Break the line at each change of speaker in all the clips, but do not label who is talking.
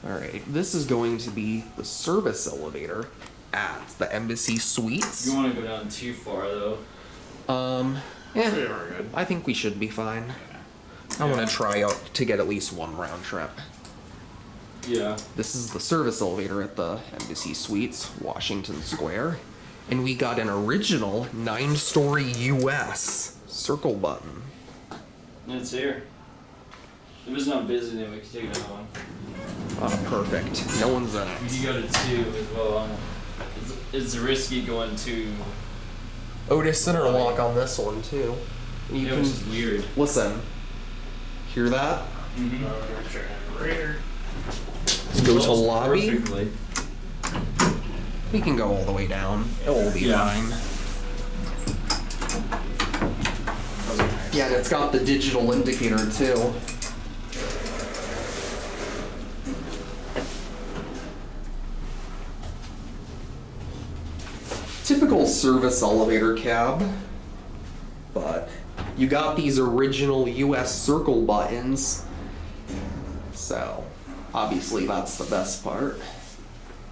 Alright, this is going to be the service elevator at the Embassy Suites.
You don't want to go down too far, though.
Yeah, I think we should be fine. I want to try out to get at least one round trip.
Yeah.
This is the service elevator at the Embassy Suites, Washington Square. And we got an original 9-story US circle button.
It's here. If it's not busy, then we can take another one.
Oh, perfect. No one's in it.
You go to 2 as well. It's risky going to...
Oh, there's center lock on this one, too. You
yeah, which is weird.
Listen. Hear that?
Mm-hmm.
Let's go to lobby.
Perfectly.
We can go all the way down. It will be fine. Yeah, and it's got the digital indicator, too. Typical service elevator cab, but you got these original US circle buttons, so obviously that's the best part.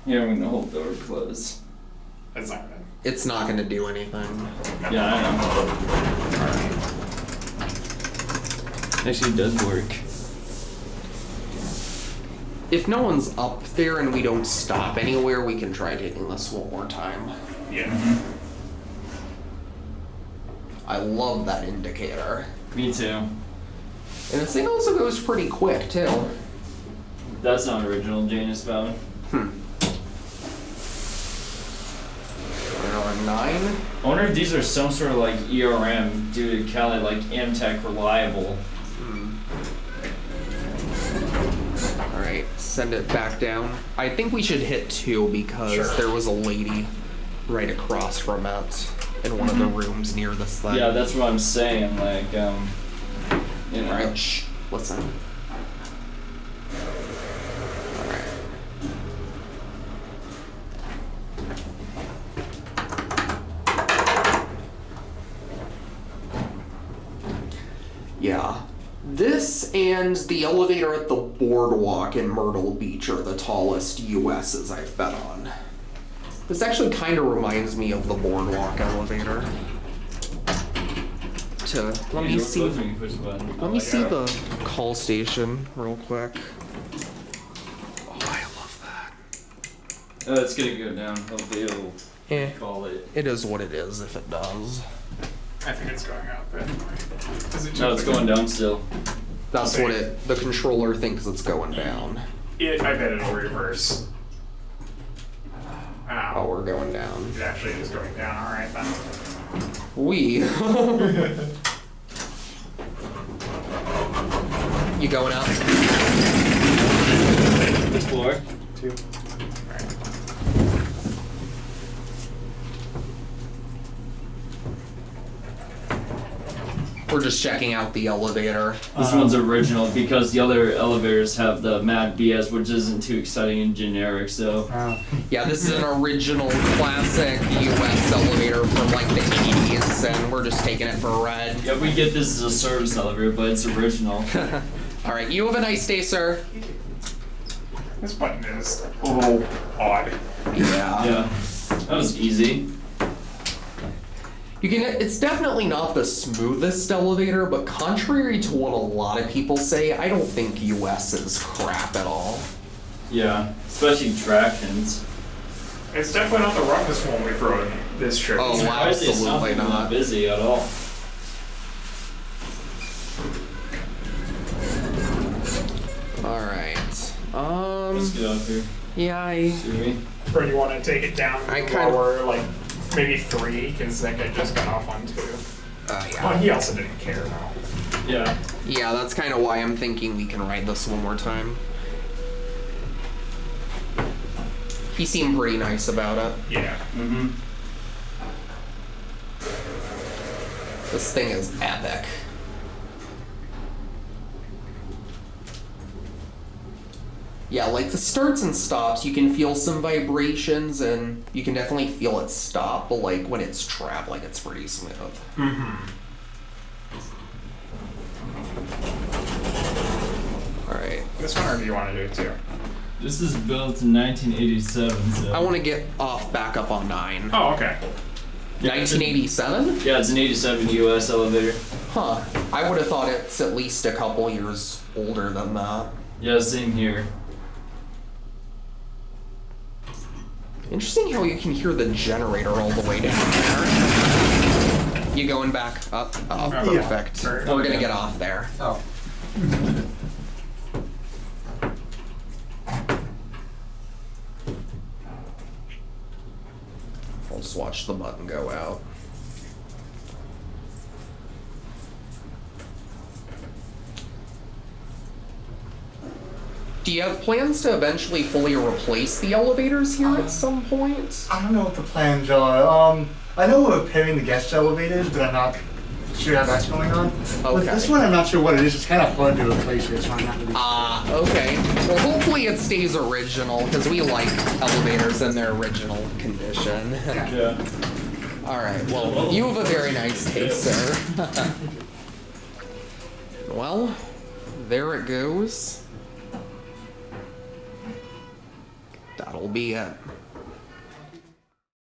Yeah, we're gonna hold the door closed.
That's not good.
It's not gonna do anything.
Yeah, I know. Actually, it does work.
If no one's up there and we don't stop anywhere, we can try taking this one more time.
Yeah.
I love that indicator.
Me too.
And this thing also goes pretty quick, too.
That's not original, Janus found.
9.
I wonder if these are some sort of like ERM due to Cali, like Amtech reliable.
Alright, send it back down. I think we should hit 2 because there was a lady right across from it in one of the rooms near this thing.
Yeah, that's what I'm saying. Like, you know.
Alright, shh. Listen. Alright. Yeah. This and the elevator at the boardwalk in Myrtle Beach are the tallest US's I've been on. This actually kind of reminds me of the boardwalk elevator. Let me see the call station real quick. Oh, I love that.
Oh, it's gonna go down. Hopefully it'll call it.
It is what it is if it does.
I think it's going up anyway.
No, it's going down still.
That's what the controller thinks it's going down.
I bet it'll reverse.
Oh, we're going down.
It actually is going down, alright then.
You going out?
Which floor?
2.
We're just checking out the elevator.
This one's original because the other elevators have the Mad BS, which isn't too exciting and generic, so.
Yeah, this is an original classic US elevator from like the 80s, and we're just taking it for a ride.
Yeah, we get this as a service elevator, but it's original.
Alright, you have a nice day, sir.
This button is a little odd.
Yeah. That was easy.
It's definitely not the smoothest elevator, but contrary to what a lot of people say, I don't think US is crap at all.
Yeah, especially tractions.
It's definitely not the roughest one we've rode this trip.
Oh,
Surprisingly, it's
absolutely
not
not.
busy at all.
Alright.
Let's get out here.
Yeah,
Or you want to take it down lower, like maybe 3, because that guy just got off on 2.
yeah.
Oh, he also didn't care though.
Yeah.
Yeah, that's kind of why I'm thinking we can ride this one more time. He seemed pretty nice about it.
Yeah.
Mm-hmm.
This thing is epic. Yeah, like the starts and stops, you can feel some vibrations and you can definitely feel it stop, but like when it's traveling, it's pretty smooth.
Mm-hmm.
Alright.
This one, or do you want to do it too?
This is built in 1987, so.
I want to get off back up on 9.
Oh, okay.
1987?
Yeah, it's an 87 US elevator.
Huh. I would have thought it's at least a couple years older than that.
Yeah, same here.
Interesting how you can hear the generator all the way down there. You going back up? Oh, perfect.
Yeah.
We're gonna get off there.
Oh.
I'll just watch the button go out. Do you have plans to eventually fully replace the elevators here at some point?
I don't know what the plans are. I know we're repairing the guest elevators, but I'm not sure how that's going on. With
Okay.
this one, I'm not sure what it is. It's kind of hard to replace it, so I'm not really sure.
Okay. Well, hopefully it stays original, because we like elevators in their original condition.
Yeah.
Alright, well, you have a very nice taste, sir. Well, there it goes. That'll be it.